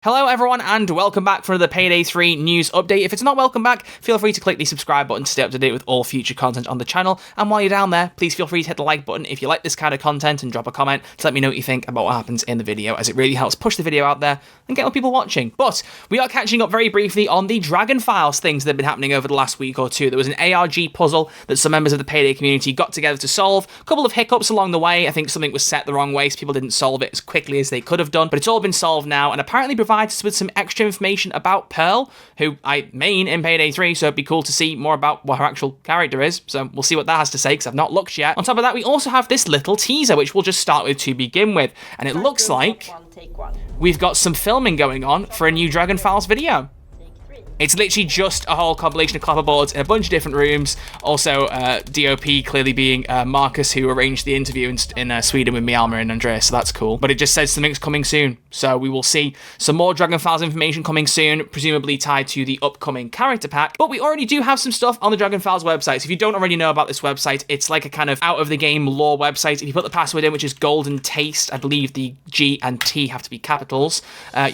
Hello everyone and welcome back for another Payday 3 news update. If it's not welcome back, feel free to click the subscribe button to stay up to date with all future content on the channel. And while you're down there, please feel free to hit the like button if you like this kind of content and drop a comment to let me know what you think about what happens in the video, as it really helps push the video out there and get more people watching. But we are catching up very briefly on the Dragan Files things that have been happening over the last week or two. There was an ARG puzzle that some members of the Payday community got together to solve. A couple of hiccups along the way. I think something was set the wrong way, so people didn't solve it as quickly as they could have done. But it's all been solved now and apparently provides us with some extra information about Pearl, who I main in Payday 3, so it'd be cool to see more about what her actual character is. So we'll see what that has to say, because I've not looked yet. On top of that, we also have this little teaser, which we'll just start with to begin with. And it looks like we've got some filming going on for a new Dragan Files video. It's literally just a whole compilation of clapperboards in a bunch of different rooms. Also, DOP clearly being Marcus, who arranged the interview in Sweden with Mjalmar and Andreas, so that's cool. But it just says something's coming soon. So we will see some more Dragan Files information coming soon, presumably tied to the upcoming character pack. But we already do have some stuff on the Dragan Files website. So if you don't already know about this website, it's like a kind of out-of-the-game lore website. If you put the password in, which is Golden Taste, I believe the G and T have to be capitals,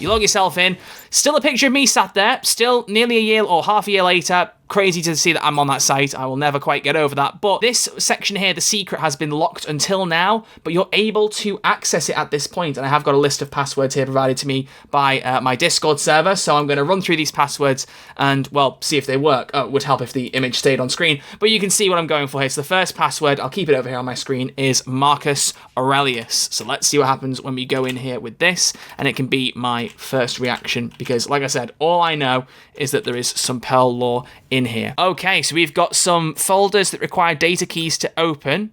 you log yourself in. Still a picture of me sat there, still nearly a year or half a year later. Crazy to see that I'm on that site. I will never quite get over that. But this section here, the secret, has been locked until now, but you're able to access it at this point. And I have got a list of passwords here provided to me by my Discord server. So I'm going to run through these passwords and, well, see if they work. Oh, it would help if the image stayed on screen. But you can see what I'm going for here. So the first password, I'll keep it over here on my screen, is Marcus Aurelius. So let's see what happens when we go in here with this. And it can be my first reaction because, like I said, all I know is that there is some Pearl lore in here. Okay, so we've got some folders that require data keys to open,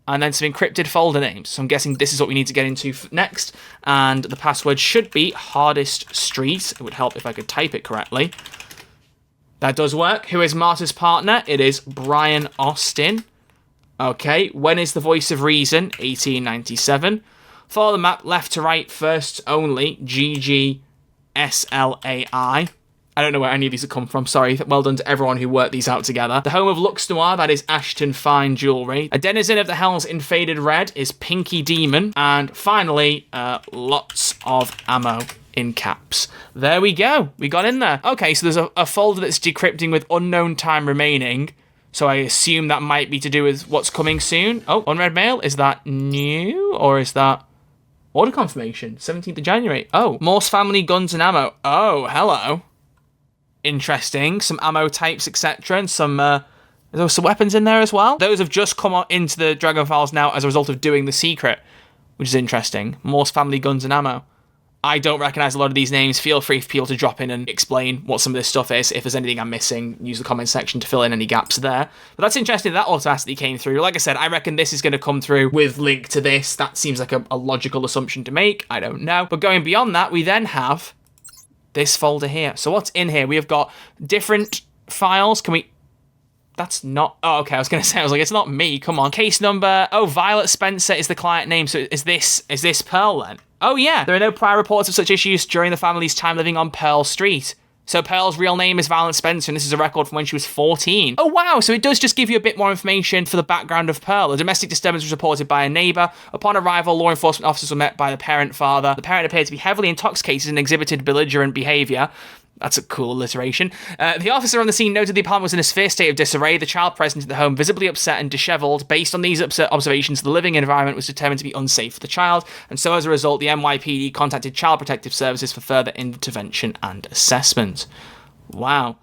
and then some encrypted folder names. So I'm guessing this is what we need to get into next, and the password should be Hardest Street. It would help if I could type it correctly. That does work. Who is Marta's partner? It is Brian Austin. Okay, when is the voice of reason? 1897. Follow the map left to right first only. GGSLAI. I don't know where any of these have come from, sorry. Well done to everyone who worked these out together. The home of Lux Noir, that is Ashton Fine Jewelry. A denizen of the Hells in Faded Red is Pinky Demon. And finally, lots of ammo in caps. There we go. We got in there. Okay, so there's a folder that's decrypting with unknown time remaining. So I assume that might be to do with what's coming soon. Oh, unread mail. Is that new? Or is that order confirmation? 17th of January. Oh, Morse Family Guns and Ammo. Oh, hello. Interesting. Some ammo types, etc. And some, there's some weapons in there as well. Those have just come into the Dragan Files now as a result of doing the secret, which is interesting. Morse Family Guns and Ammo. I don't recognize a lot of these names. Feel free for people to drop in and explain what some of this stuff is. If there's anything I'm missing, use the comment section to fill in any gaps there. But that's interesting that automatically came through. Like I said, I reckon this is going to come through with link to this. That seems like a logical assumption to make. I don't know. But going beyond that, we then have this folder here. So what's in here? We have got different files. Can we... That's not... Oh, okay. I was going to say, it's not me. Come on. Case number... Oh, Violet Spencer is the client name. So is this Pearl then? Oh, yeah. There are no prior reports of such issues during the family's time living on Pearl Street. So Pearl's real name is Violet Spencer, and this is a record from when she was 14. Oh, wow. So it does just give you a bit more information for the background of Pearl. A domestic disturbance was reported by a neighbour. Upon arrival, law enforcement officers were met by the parent father. The parent appeared to be heavily intoxicated and exhibited belligerent behaviour. That's a cool alliteration. The officer on the scene noted the apartment was in a severe state of disarray. The child present in the home visibly upset and dishevelled. Based on these observations, the living environment was determined to be unsafe for the child, and so as a result, the NYPD contacted Child Protective Services for further intervention and assessment. Wow.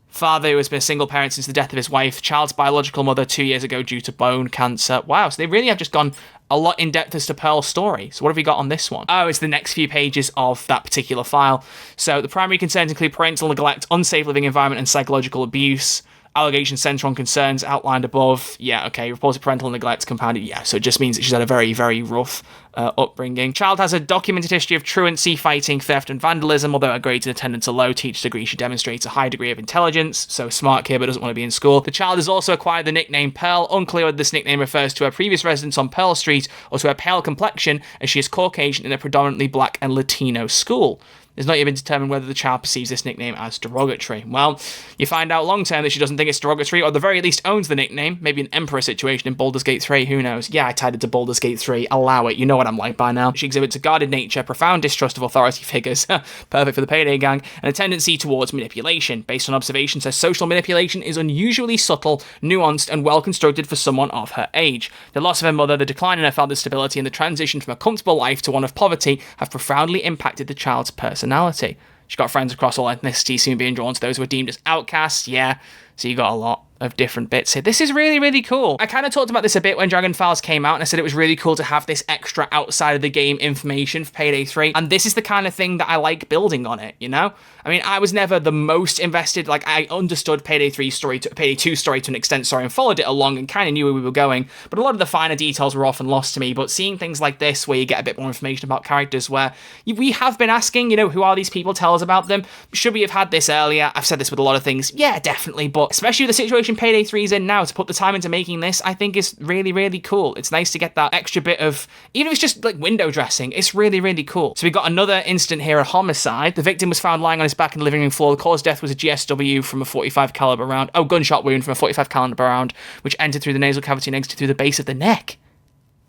Father who has been a single parent since the death of his wife. Child's biological mother 2 years ago due to bone cancer. Wow, so they really have just gone a lot in depth as to Pearl's story. So what have we got on this one? Oh, it's the next few pages of that particular file. So the primary concerns include parental neglect, unsafe living environment, and psychological abuse. Allegations center on concerns outlined above. Yeah, okay. Reported parental neglect compounded. Yeah, so it just means that she's had a very, very rough upbringing. Child has a documented history of truancy, fighting, theft, and vandalism. Although her grades in attendance are low, teacher agrees she demonstrates a high degree of intelligence. So smart kid, but doesn't want to be in school. The child has also acquired the nickname Pearl. Unclear whether this nickname refers to her previous residence on Pearl Street or to her pale complexion, as she is Caucasian in a predominantly black and Latino school. It's not even determined whether the child perceives this nickname as derogatory. Well, you find out long term that she doesn't think it's derogatory, or at the very least owns the nickname. Maybe an Emperor situation in Baldur's Gate 3, who knows? Yeah, I tied it to Baldur's Gate 3. Allow it, you know what I'm like by now. She exhibits a guarded nature, profound distrust of authority figures, perfect for the Payday gang, and a tendency towards manipulation. Based on observations, her social manipulation is unusually subtle, nuanced, and well constructed for someone of her age. The loss of her mother, the decline in her father's stability, and the transition from a comfortable life to one of poverty have profoundly impacted the child's personality. She got friends across all ethnicities, soon being drawn to those who were deemed as outcasts. Yeah, so you got a lot of different bits here. This is really, really cool. I kind of talked about this a bit when Dragon Files came out, and I said it was really cool to have this extra outside of the game information for Payday 3, and this is the kind of thing that I like building on it, you know? I mean, I was never the most invested. Like, I understood Payday 2's story to an extent, and followed it along and kind of knew where we were going, but a lot of the finer details were often lost to me. But seeing things like this, where you get a bit more information about characters, where we have been asking, you know, who are these people? Tell us about them. Should we have had this earlier? I've said this with a lot of things. Yeah, definitely, but especially with the situation Payday 3 is in now, to put the time into making this, I think is really, really cool. It's nice to get that extra bit of, even if it's just like window dressing, it's really, really cool. So we got another incident here, a homicide. The victim was found lying on his back in the living room floor. The cause of death was a GSW from a .45 caliber round. Oh, gunshot wound from a .45 caliber round, which entered through the nasal cavity and exited through the base of the neck.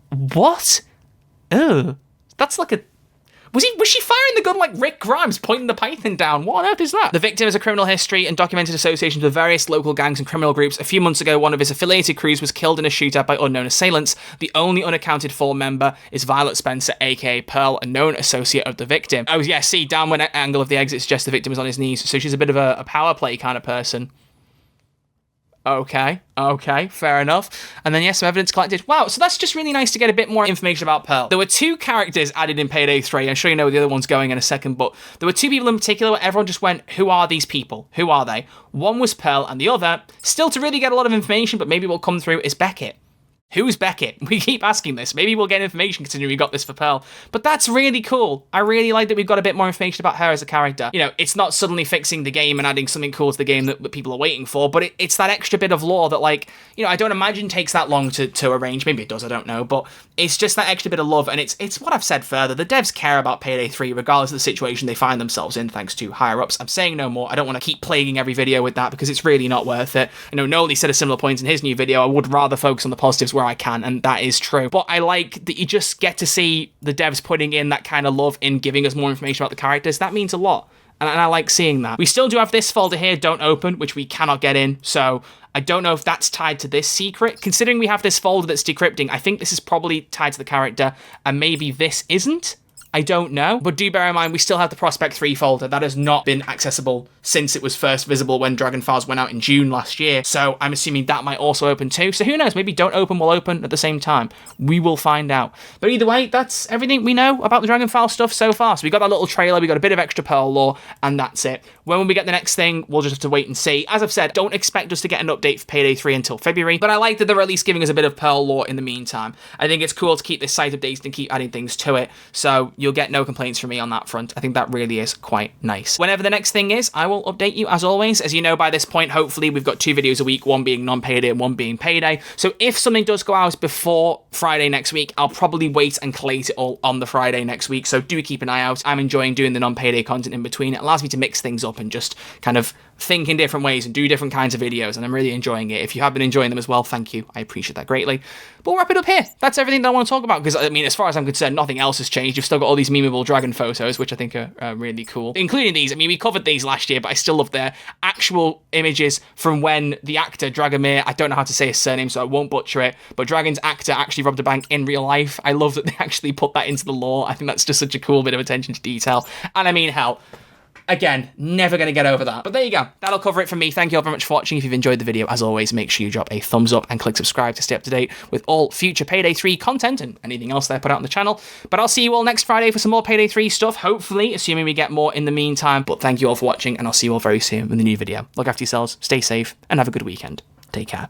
What? Ugh. That's like a... Was she firing the gun like Rick Grimes, pointing the python down? What on earth is that? The victim has a criminal history and documented associations with various local gangs and criminal groups. A few months ago, one of his affiliated crews was killed in a shootout by unknown assailants. The only unaccounted for member is Violet Spencer, aka Pearl, a known associate of the victim. Oh yeah, see, downward angle of the exit suggests the victim is on his knees, so she's a bit of a power play kind of person. Okay, fair enough. And then, yes, some evidence collected. Wow, so that's just really nice to get a bit more information about Pearl. There were two characters added in Payday 3. I'm sure you know where the other one's going in a second, but there were two people in particular where everyone just went, who are these people? Who are they? One was Pearl, and the other, still to really get a lot of information, but maybe will come through, is Beckett. Who's Beckett? We keep asking this. Maybe we'll get information considering we got this for Pearl. But that's really cool. I really like that we've got a bit more information about her as a character. You know, it's not suddenly fixing the game and adding something cool to the game that people are waiting for, but it's that extra bit of lore that, like, you know, I don't imagine takes that long to arrange. Maybe it does, I don't know. But it's just that extra bit of love, and it's what I've said further. The devs care about Payday 3 regardless of the situation they find themselves in, thanks to higher-ups. I'm saying no more. I don't want to keep plaguing every video with that because it's really not worth it. You know, Noli said a similar point in his new video. I would rather focus on the positives where I can, and that is true. But I like that you just get to see the devs putting in that kind of love in giving us more information about the characters. That means a lot. And I like seeing that. We still do have this folder here, Don't Open, which we cannot get in. So I don't know if that's tied to this secret. Considering we have this folder that's decrypting, I think this is probably tied to the character. And maybe this isn't. I don't know, but do bear in mind we still have the Prospect 3 folder that has not been accessible since it was first visible when Dragon Files went out in June last year, so I'm assuming that might also open too. So who knows, maybe Don't Open will open at the same time. We will find out. But either way, that's everything we know about the Dragon Files stuff so far. So we got that little trailer, we got a bit of extra Pearl lore, and that's it. When will we get the next thing? We'll just have to wait and see. As I've said, don't expect us to get an update for Payday 3 until February, but I like that they're at least giving us a bit of Pearl lore in the meantime. I think it's cool to keep this site updated and keep adding things to it, so you'll get no complaints from me on that front. I think that really is quite nice. Whenever the next thing is, I will update you as always. As you know by this point, hopefully we've got 2 videos a week, one being non-Payday and one being Payday. So if something does go out before Friday next week, I'll probably wait and collate it all on the Friday next week. So do keep an eye out. I'm enjoying doing the non-Payday content in between. It allows me to mix things up and just kind of think in different ways and do different kinds of videos, and I'm really enjoying it. If you have been enjoying them as well, thank you. I appreciate that greatly. But we'll wrap it up here. That's everything that I want to talk about, because, I mean, as far as I'm concerned, nothing else has changed. You've still got all these memeable dragon photos, which I think are really cool. Including these. I mean, we covered these last year, but I still love their actual images from when the actor, Dragomir, I don't know how to say his surname, so I won't butcher it, but Dragon's actor actually robbed a bank in real life. I love that they actually put that into the lore. I think that's just such a cool bit of attention to detail. And I mean, hell, again, never going to get over that. But there you go. That'll cover it from me. Thank you all very much for watching. If you've enjoyed the video, as always, make sure you drop a thumbs up and click subscribe to stay up to date with all future Payday 3 content and anything else that I put out on the channel. But I'll see you all next Friday for some more Payday 3 stuff, hopefully, assuming we get more in the meantime. But thank you all for watching, and I'll see you all very soon with a new video. Look after yourselves, stay safe, and have a good weekend. Take care.